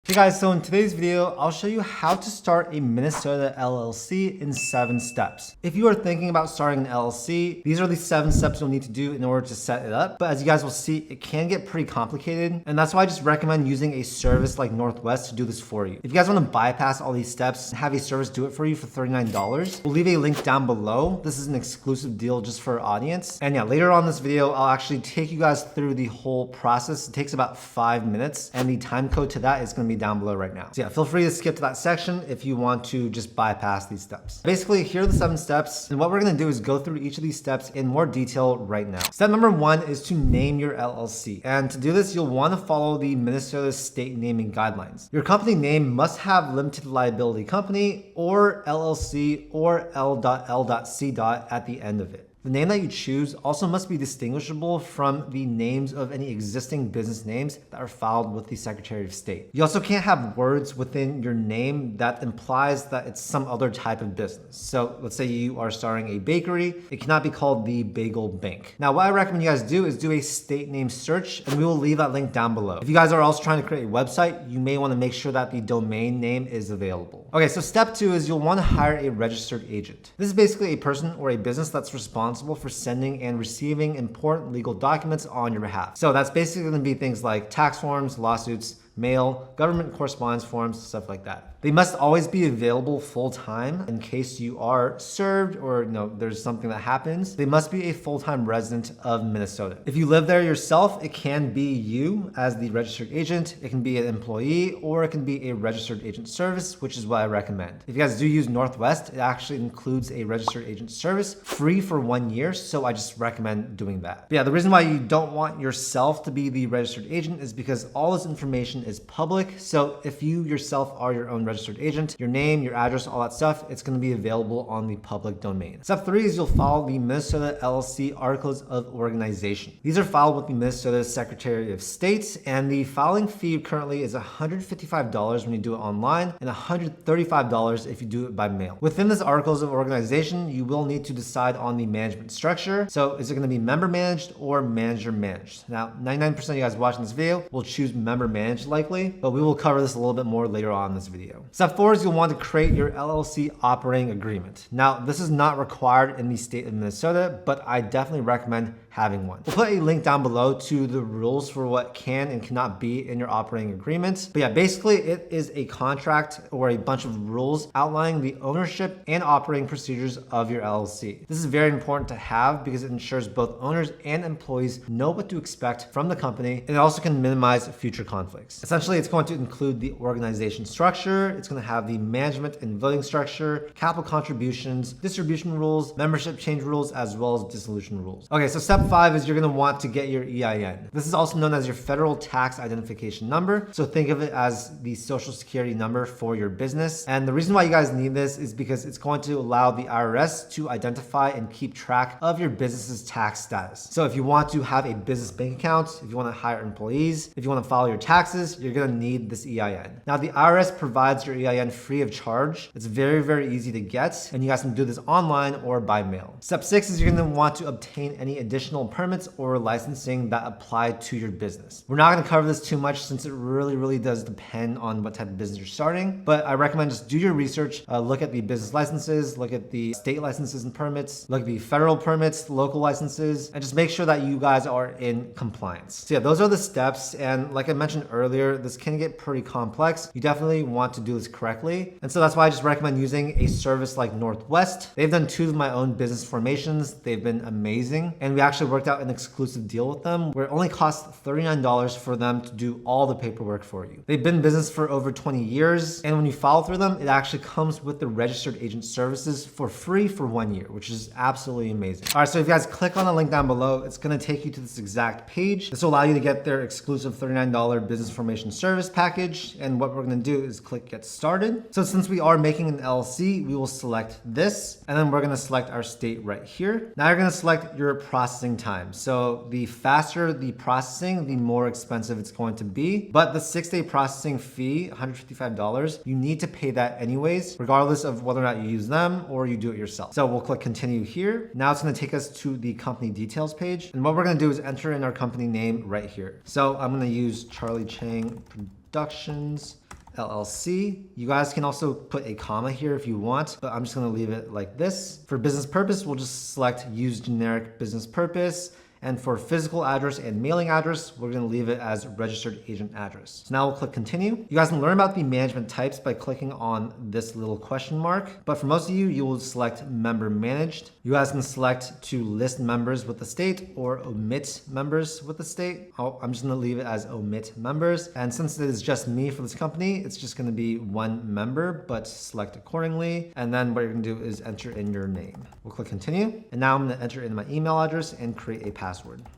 Hey guys, so in today's video, I'll show you how to start a Minnesota LLC in 7 steps. If you are thinking about starting an LLC, these are the 7 steps you'll need to do in order to set it up. But as you guys will see, it can get pretty complicated. And that's why I just recommend using a service like Northwest to do this for you. If you guys want to bypass all these steps and have a service do it for you for $39, we'll leave a link down below. This is an exclusive deal just for our audience. And yeah, later on in this video, I'll actually take you guys through the whole process. It takes about 5 minutes and the time code to that is going to be down below right now. So yeah, feel free to skip to that section if you want to just bypass these steps. Basically, here are the 7 steps. And what we're going to do is go through each of these steps in more detail right now. Step number 1 is to name your LLC. And to do this, you'll want to follow the Minnesota state naming guidelines. Your company name must have limited liability company or LLC or L.L.C. at the end of it. The name that you choose also must be distinguishable from the names of any existing business names that are filed with the Secretary of State. You also can't have words within your name that implies that it's some other type of business. So let's say you are starting a bakery, it cannot be called the Bagel Bank. Now, what I recommend you guys do is do a state name search, and we will leave that link down below. If you guys are also trying to create a website, you may want to make sure that the domain name is available. Okay, so step 2 is you'll want to hire a registered agent. This is basically a person or a business that's responsible for sending and receiving important legal documents on your behalf. So that's basically going to be things like tax forms, lawsuits, mail, government correspondence forms, stuff like that. They must always be available full-time in case you are served or there's something that happens. They must be a full-time resident of Minnesota. If you live there yourself, it can be you as the registered agent. It can be an employee or it can be a registered agent service, which is what I recommend. If you guys do use Northwest, it actually includes a registered agent service free for 1 year. So I just recommend doing that. But yeah, the reason why you don't want yourself to be the registered agent is because all this information is public. So if you yourself are your own registered agent, your name, your address, all that stuff, it's going to be available on the public domain. Step 3 is you'll follow the Minnesota LLC Articles of Organization. These are filed with the Minnesota Secretary of State, and the filing fee currently is $155 when you do it online and $135 if you do it by mail. Within this Articles of Organization, you will need to decide on the management structure. So is it going to be member managed or manager managed? Now, 99% of you guys watching this video will choose member managed likely, but we will cover this a little bit more later on in this video. Step 4 is you'll want to create your LLC operating agreement. Now, this is not required in the state of Minnesota, but I definitely recommend having one. We'll put a link down below to the rules for what can and cannot be in your operating agreement. But yeah, basically it is a contract or a bunch of rules outlining the ownership and operating procedures of your LLC. This is very important to have because it ensures both owners and employees know what to expect from the company, and it also can minimize future conflicts. Essentially, it's going to include the organization structure, it's going to have the management and voting structure, capital contributions, distribution rules, membership change rules, as well as dissolution rules. Okay, so step 5 is you're going to want to get your EIN. This is also known as your federal tax identification number. So think of it as the social security number for your business. And the reason why you guys need this is because it's going to allow the IRS to identify and keep track of your business's tax status. So if you want to have a business bank account, if you want to hire employees, if you want to file your taxes, you're going to need this EIN. Now, the IRS provides your EIN free of charge. It's very, very easy to get, and you guys can do this online or by mail. Step 6 is you're going to want to obtain any additional permits or licensing that apply to your business. We're not going to cover this too much since it really does depend on what type of business you're starting, but I recommend just do your research, look at the business licenses, look at the state licenses and permits, look at the federal permits, local licenses, and just make sure that you guys are in compliance. So yeah, those are the steps, and like I mentioned earlier, this can get pretty complex. You definitely want to do this correctly, and so that's why I just recommend using a service like Northwest. They've done 2 of my own business formations. They've been amazing, and we actually worked out an exclusive deal with them where it only costs $39 for them to do all the paperwork for you. They've been in business for over 20 years, and when you follow through them, it actually comes with the registered agent services for free for 1 year, which is absolutely amazing. All right, so if you guys click on the link down below, it's going to take you to this exact page. This will allow you to get their exclusive $39 business formation service package, and what we're going to do is click get started. So since we are making an LLC, we will select this, and then we're going to select our state right here. Now you're going to select your processing time. So the faster the processing, the more expensive it's going to be. But the 6-day processing fee, $155, you need to pay that anyways, regardless of whether or not you use them or you do it yourself. So we'll click continue here. Now it's going to take us to the company details page. And what we're going to do is enter in our company name right here. So I'm going to use Charlie Chang Productions LLC. You guys can also put a comma here if you want, but I'm just gonna leave it like this. For business purpose, we'll just select use generic business purpose. And for physical address and mailing address, we're gonna leave it as registered agent address. So now we'll click continue. You guys can learn about the management types by clicking on this little question mark. But for most of you, you will select member managed. You guys can select to list members with the state or omit members with the state. I'm just gonna leave it as omit members. And since it is just me for this company, it's just gonna be one member, but select accordingly. And then what you're gonna do is enter in your name. We'll click continue. And now I'm gonna enter in my email address and create a password.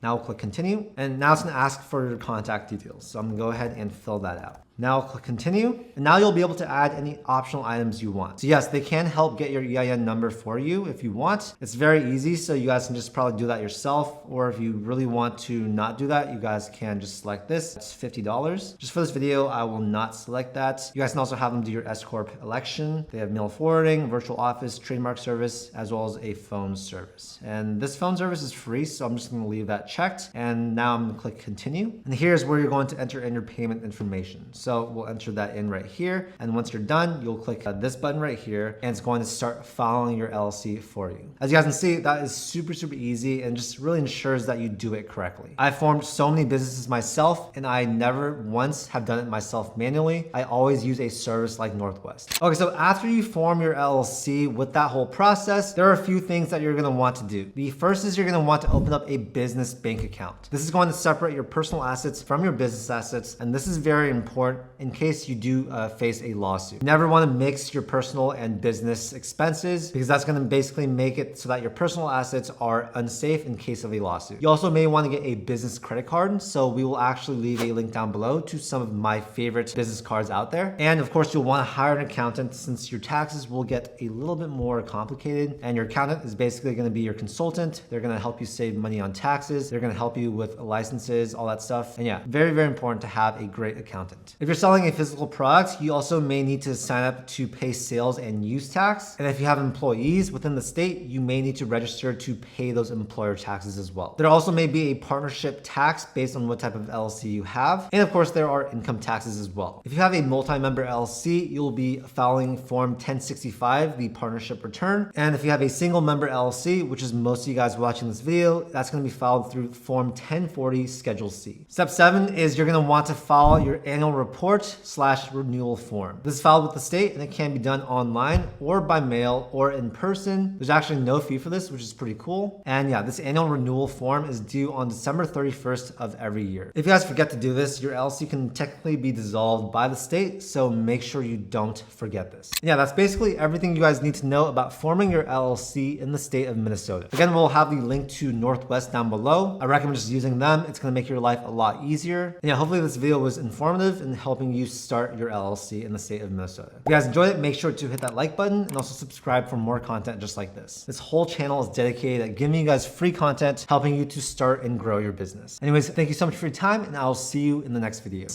Now we'll click continue, and now it's gonna ask for your contact details. So I'm gonna go ahead and fill that out. Now I'll click continue, and now you'll be able to add any optional items you want. So yes, they can help get your EIN number for you if you want. It's very easy, so you guys can just probably do that yourself, or if you really want to not do that, you guys can just select this. It's $50. Just for this video, I will not select that. You guys can also have them do your S-Corp election. They have mail forwarding, virtual office, trademark service, as well as a phone service. And this phone service is free, so I'm just gonna leave that checked. And now I'm gonna click continue. And here's where you're going to enter in your payment information. So we'll enter that in right here. And once you're done, you'll click this button right here, and it's going to start following your LLC for you. As you guys can see, that is super easy and just really ensures that you do it correctly. I've formed so many businesses myself, and I never once have done it myself manually. I always use a service like Northwest. Okay, so after you form your LLC with that whole process, there are a few things that you're gonna want to do. The first is you're gonna want to open up a business bank account. This is going to separate your personal assets from your business assets, and this is very important in case you do face a lawsuit. You never want to mix your personal and business expenses, because that's going to basically make it so that your personal assets are unsafe in case of a lawsuit. You also may want to get a business credit card, so we will actually leave a link down below to some of my favorite business cards out there. And of course, you'll want to hire an accountant, since your taxes will get a little bit more complicated, and your accountant is basically going to be your consultant. They're going to help you save money on taxes. They're going to help you with licenses, all that stuff. And yeah, very important to have a great accountant. If you're selling a physical product, you also may need to sign up to pay sales and use tax. And if you have employees within the state, you may need to register to pay those employer taxes as well. There also may be a partnership tax based on what type of LLC you have. And of course, there are income taxes as well. If you have a multi-member LLC, you'll be filing Form 1065, the partnership return. And if you have a single member LLC, which is most of you guys watching this video, that's going to be filed through Form 1040 Schedule C. Step 7 is you're going to want to file your annual report/renewal form. This is filed with the state, and it can be done online or by mail or in person. There's actually no fee for this, which is pretty cool. And yeah, this annual renewal form is due on December 31st of every year. If you guys forget to do this, your LLC can technically be dissolved by the state, so make sure you don't forget this. And yeah, that's basically everything you guys need to know about forming your LLC in the state of Minnesota. Again, we'll have the link to Northwest down below. I recommend just using them. It's going to make your life a lot easier. And yeah, hopefully this video was informative in helping you start your LLC in the state of Minnesota. If you guys enjoyed it, make sure to hit that like button and also subscribe for more content just like this. This whole channel is dedicated at giving you guys free content, helping you to start and grow your business. Anyways, thank you so much for your time, and I'll see you in the next video.